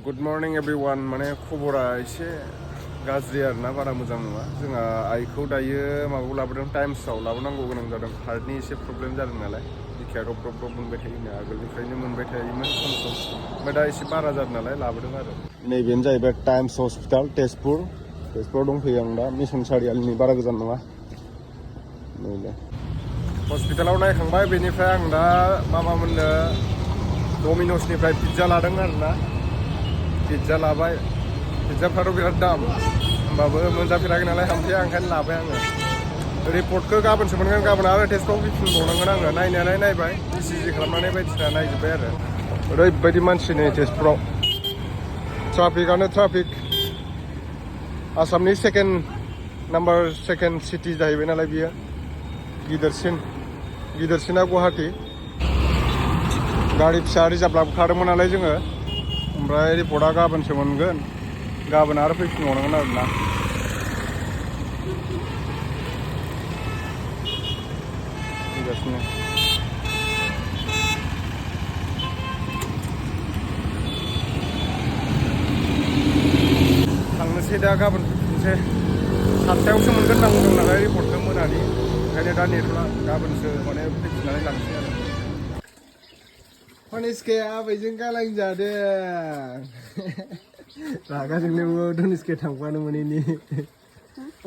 Good morning everyone. माने खबरा एसे गाज्रि आरोना बारा मोजां नङा. जोंहा आइखौ दायो माबायाव लाबोदों टाइम्सआव लाबोनांगौ गोनां जादों. हार्टनि एसे प्रब्लेम जादों नालाय. बिखाया रब मोनबाय थायोनो आगोलनिफ्रायनो मोनबाय थायोमोन सम ओमफ्राय दा एसे बारा जादों नालाय लाबोदों आरो. नैबेनो जाहैबाय टाइम्स हस्पिटाल तेजपुराव दंफैयो आं दा मिसन सारियालिनि बारा गोजान नङा. नैबे हस्पिटालाव नायखांबाय बेनिफ्राय आं दा मामा मोननो डमिन'सनिफ्राय पिज्जा लादों आरोना. पिज्जा लाबाय. पिज्जाफ्राथ' बिराद दाम होमबाबो मोनजाफेराखै नालाय हामफैया ओंखायनो लाबाय आङो. रिपर्टखौ गाबोनसो मोनगोन. गाबोन आरो टेस्टफ्राव फैफिनबावनांगोन आङो. नायनायालाय नायबाय इसिजि खालामनानै बायदिसिना नायजोब्बाय आरो. ओरैबायदि मानसि नै तेजपुराव ट्राफिकआनो ट्राफिक. आसामनि सेकेन्ड सिटि जाहैबाय नालाय बियो. गिदिरसिना गुवाहाटि. गारि फिसा रिजार्भ लाबोखादोंमोन नालाय जोङो. ओमफ्राय रिपर्टआ गाबोनसो मोनगोन. गाबोन आरो फैफिनबावनांगोन आरोना. फैगासिनो थांनोसै दा गाबोन फैफिनसै. 7टायावसो मोनगोन होनना बुंदों नालाय रिपर्टखौ मोनानि. ओंखायनो दा नेथ'ला गाबोनसो माने फैफिननानै लांसै आरो. धनिस्काया आबैजों गालांजादों. रागा जोंनायावबो धनिस्काया थांफानो मोनैनि.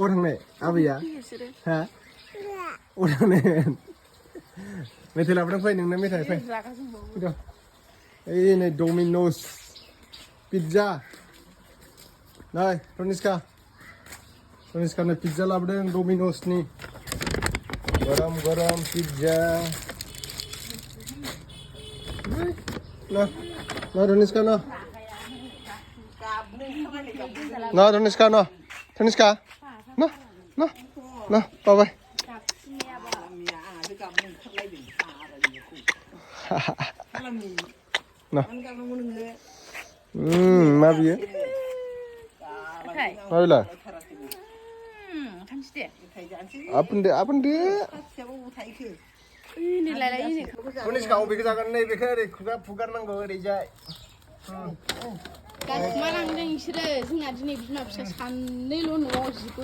अ थांनाय आबैया हा अ थांनाय मेथाइ लाबोदों फै नोंनो मेथाइ फै. ओइ नै डमिन'स पिज्जा नै धनिस्कानो पिज्जा लाबोदों डमिन'सनि. गरम pizza. No, Doniska, no. No, Doniska, no. Doniska, no. Bye-bye. No. मा बियो? मा बेलाय? आपन दे. धनिस्का अबेखौ जागोन नैबेखौ ओरै खुगा फुगारनांगौ ओरैजाय. मा लांदों बिसोरो? जोंना दिनै बिमा फिसा सानैल' न'आव जिग'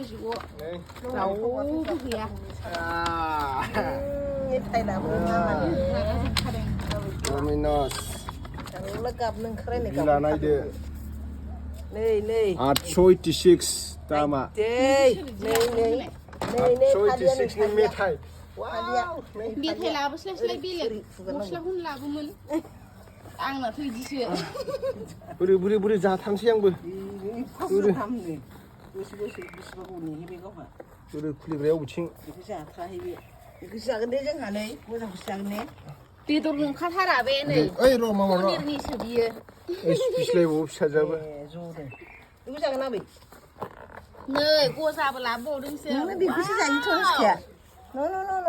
रावबो गैया. डमिन'स बिला नायदो 886 दामा. 886 नि मेथाइ. मेथाइ लाबोस्लाय बेलेग गस्लाखौनो लाबोमोन. आंनाथ' बिदिसो. बोरै जाथारनोसै आंबो. बोरै खुलिग्राया अबेथिं? बेखौसो जागोन दे जोंहा नै मोजांखौसो जागोन ने. बेदर नंखाथारा बे नै. ओइ र' मामा र'. पनिरनिसो बियो. बिस्लायबावो फिसाजोआबो. ज'नो बेखौ जागोन आबै. नै गजाबो लाबोबावदोंसो. बेखौसो जायो धनिस्काया.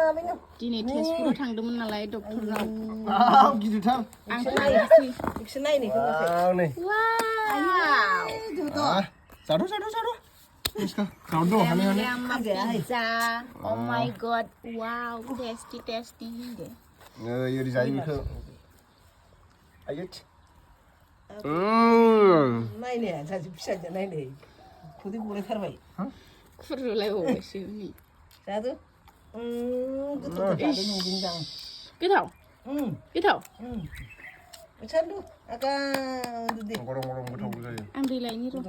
आबै न'. दिनै तेजपुराव थांदोंमोन नालाय डक्टरनाव. गिदिरथार. आं थांगासै. बेखौसो नायनायखौ नै. वाव. जाद'. धनिस्का गावनो दं हानो. Pizza. Oh my god. Wow. Tasty. ओरै जायो बेखौ. आयत. नायनाया सासे फिसाजो नायनाय खुदै गलायथारबाय. खुरुलायबावबायसो नै. जादो. गोथाव सान्दु आगा गरम गोथाव जायो. आं दै लायनि र'.